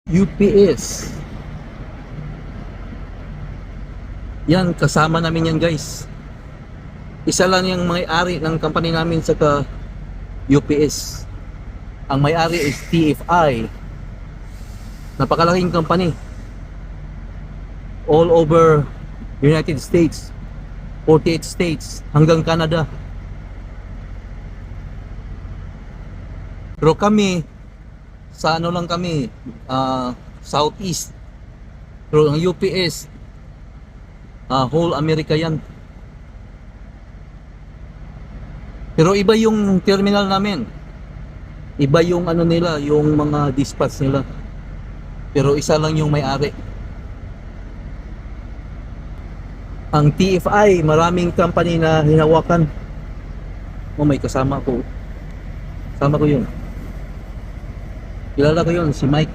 UPS. Yan, kasama namin yan guys. Isa lang yung may-ari ng company namin sa UPS. Ang may-ari is TFI. Napakalaking company. All over United States. 48 states hanggang Canada. Pero kami, sa ano lang kami, Southeast. Pero ang UPS, whole America yan. Pero iba yung terminal namin. Iba yung ano nila, yung mga dispatch nila. Pero isa lang yung may-ari. Ang TFI, maraming company na hinawakan. Oh, may kasama ko. Kasama ko yun. Kilala ko yun, si Mike.